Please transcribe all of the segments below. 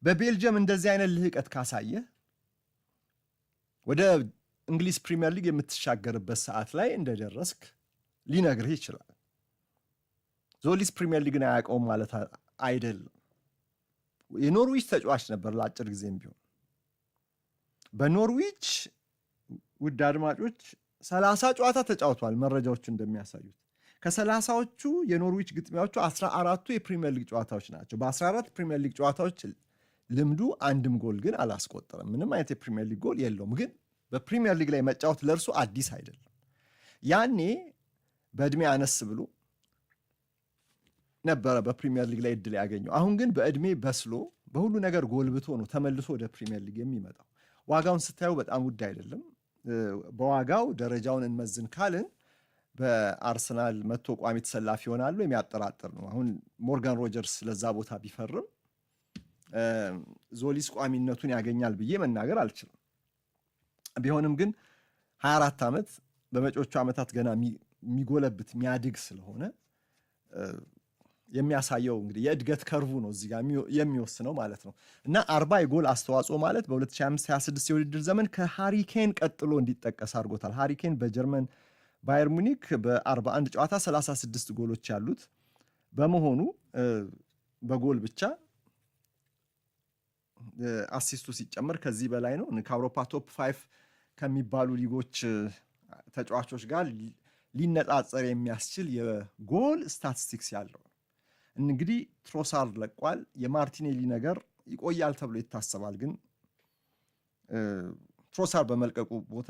በቤልጅየም እንደዚህ አይነት ልህቀት ካሳየ ወደ እንግሊዝ ፕሪሚየር ሊግ የምትሻገርበት ሰዓት ላይ እንደደረስክ ሊነግርህ ይችላል። ዞሊስ ፕሪሚየር ሊግን አያውቀውም ማለት አይደለም። የኖርዊች ተጫዋች ነበር ለአጭር ጊዜም ቢሆን። በኖርዊች ውድ አድማጮች 30 ጨዋታ ተጫውቷል። መረጃዎቹ እንደሚያሳዩት ከ30ዎቹ የኖርዊች ግጥሚያዎቹ 14ቱ የፕሪሚየር ሊግ ጨዋታዎች ናቸው። በ14 ፕሪሚየር ሊግ ጨዋታዎች ልምዱ አንድም ጎል ግን አላስቆጠረም። ምንም አይነት የፕሪሚየር ሊግ ጎል የለውም። ግን በፕሪሚየር ሊግ ላይ መጫወት ለእርሱ አዲስ አይደለም። ያኔ በዕድሜ አነስ ብሎ ነበረ በፕሪሚየር ሊግ ላይ እድል ያገኘው። አሁን ግን በዕድሜ በስሎ በሁሉ ነገር ጎልብቶ ነው ተመልሶ ወደ ፕሪሚየር ሊግ የሚመጣው። ዋጋውን ስታዩ በጣም ውድ አይደለም። በዋጋው ደረጃውን እንመዝን ካልን በአርሰናል መጥቶ ቋሚ ተሰላፊ ይሆናሉ የሚያጠራጥር ነው። አሁን ሞርጋን ሮጀርስ ለዛ ቦታ ቢፈርም ዞሊስ ቋሚነቱን ያገኛል ብዬ መናገር አልችልም። ቢሆንም ግን 24 ዓመት በመጪዎቹ ዓመታት ገና የሚጎለብት የሚያድግ ስለሆነ የሚያሳየው እንግዲህ የእድገት ከርቡ ነው እዚህ ጋር የሚወስነው ማለት ነው። እና 40 የጎል አስተዋጽኦ ማለት በ2025-26 የውድድር ዘመን ከሃሪኬን ቀጥሎ እንዲጠቀስ አድርጎታል። ሃሪኬን በጀርመን ባየር ሙኒክ በ41 ጨዋታ 36 ጎሎች ያሉት በመሆኑ በጎል ብቻ አሲስቱ ሲጨመር ከዚህ በላይ ነው። ከአውሮፓ ቶፕ 5 ከሚባሉ ሊጎች ተጫዋቾች ጋር ሊነጻጸር የሚያስችል የጎል ስታቲስቲክስ ያለው እንግዲህ ትሮሳርድ ለቋል። የማርቲኔሊ ነገር ይቆያል ተብሎ ይታሰባል። ግን ትሮሳርድ በመልቀቁ ቦታ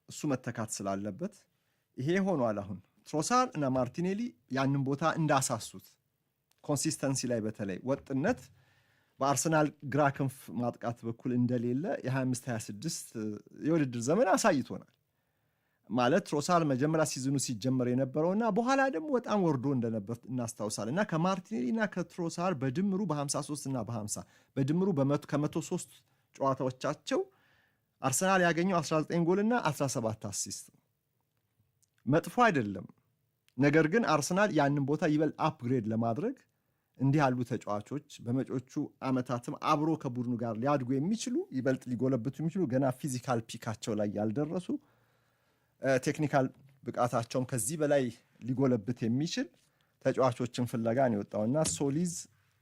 እሱ መተካት ስላለበት ይሄ ሆኗል። አሁን ትሮሳርድ እና ማርቲኔሊ ያንን ቦታ እንዳሳሱት ኮንሲስተንሲ ላይ በተለይ ወጥነት በአርሰናል ግራ ክንፍ ማጥቃት በኩል እንደሌለ የ25-26 የውድድር ዘመን አሳይቶናል። ማለት ትሮሳርድ መጀመሪያ ሲዝኑ ሲጀመር የነበረውና በኋላ ደግሞ በጣም ወርዶ እንደነበር እናስታውሳለን። እና ከማርቲኔሊ እና ከትሮሳርድ በድምሩ በ53 እና በ50 በድምሩ ከ103 ጨዋታዎቻቸው አርሰናል ያገኘው 19 ጎል እና 17 አሲስት መጥፎ አይደለም። ነገር ግን አርሰናል ያንን ቦታ ይበልጥ አፕግሬድ ለማድረግ እንዲህ ያሉ ተጫዋቾች በመጪዎቹ ዓመታትም አብሮ ከቡድኑ ጋር ሊያድጉ የሚችሉ ይበልጥ ሊጎለብቱ የሚችሉ ገና ፊዚካል ፒካቸው ላይ ያልደረሱ ቴክኒካል ብቃታቸውም ከዚህ በላይ ሊጎለብት የሚችል ተጫዋቾችን ፍለጋ ነው የወጣውና ሶሊዝ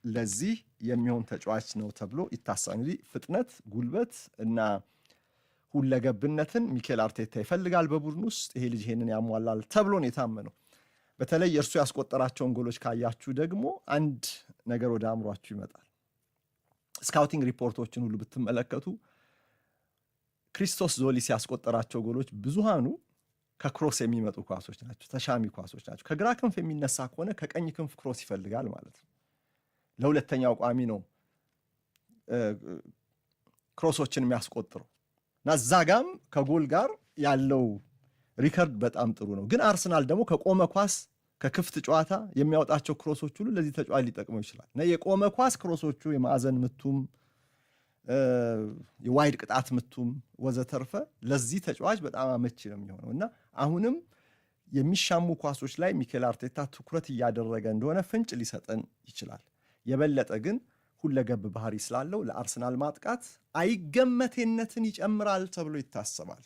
ለዚህ የሚሆን ተጫዋች ነው ተብሎ ይታሰባል። እንግዲህ ፍጥነት፣ ጉልበት እና ሁለገብነትን ሚኬል አርቴታ ይፈልጋል በቡድን ውስጥ። ይሄ ልጅ ይሄንን ያሟላል ተብሎ ነው የታመነው። በተለይ የእርሱ ያስቆጠራቸውን ጎሎች ካያችሁ ደግሞ አንድ ነገር ወደ አእምሯችሁ ይመጣል። ስካውቲንግ ሪፖርቶችን ሁሉ ብትመለከቱ ክሪስቶስ ዞሊስ ያስቆጠራቸው ጎሎች ብዙሃኑ ከክሮስ የሚመጡ ኳሶች ናቸው፣ ተሻሚ ኳሶች ናቸው። ከግራ ክንፍ የሚነሳ ከሆነ ከቀኝ ክንፍ ክሮስ ይፈልጋል ማለት ነው። ለሁለተኛው ቋሚ ነው ክሮሶችን የሚያስቆጥረው እና እዛ ጋም ከጎል ጋር ያለው ሪከርድ በጣም ጥሩ ነው። ግን አርሰናል ደግሞ ከቆመ ኳስ ከክፍት ጨዋታ የሚያወጣቸው ክሮሶች ሁሉ ለዚህ ተጫዋች ሊጠቅመው ይችላል እና የቆመ ኳስ ክሮሶቹ የማዕዘን ምቱም የዋይድ ቅጣት ምቱም ወዘተርፈ ለዚህ ተጫዋች በጣም አመቺ ነው የሚሆነው እና አሁንም የሚሻሙ ኳሶች ላይ ሚኬል አርቴታ ትኩረት እያደረገ እንደሆነ ፍንጭ ሊሰጠን ይችላል። የበለጠ ግን ሁለገብ ባህሪ ስላለው ለአርሰናል ማጥቃት አይገመቴነትን ይጨምራል ተብሎ ይታሰባል።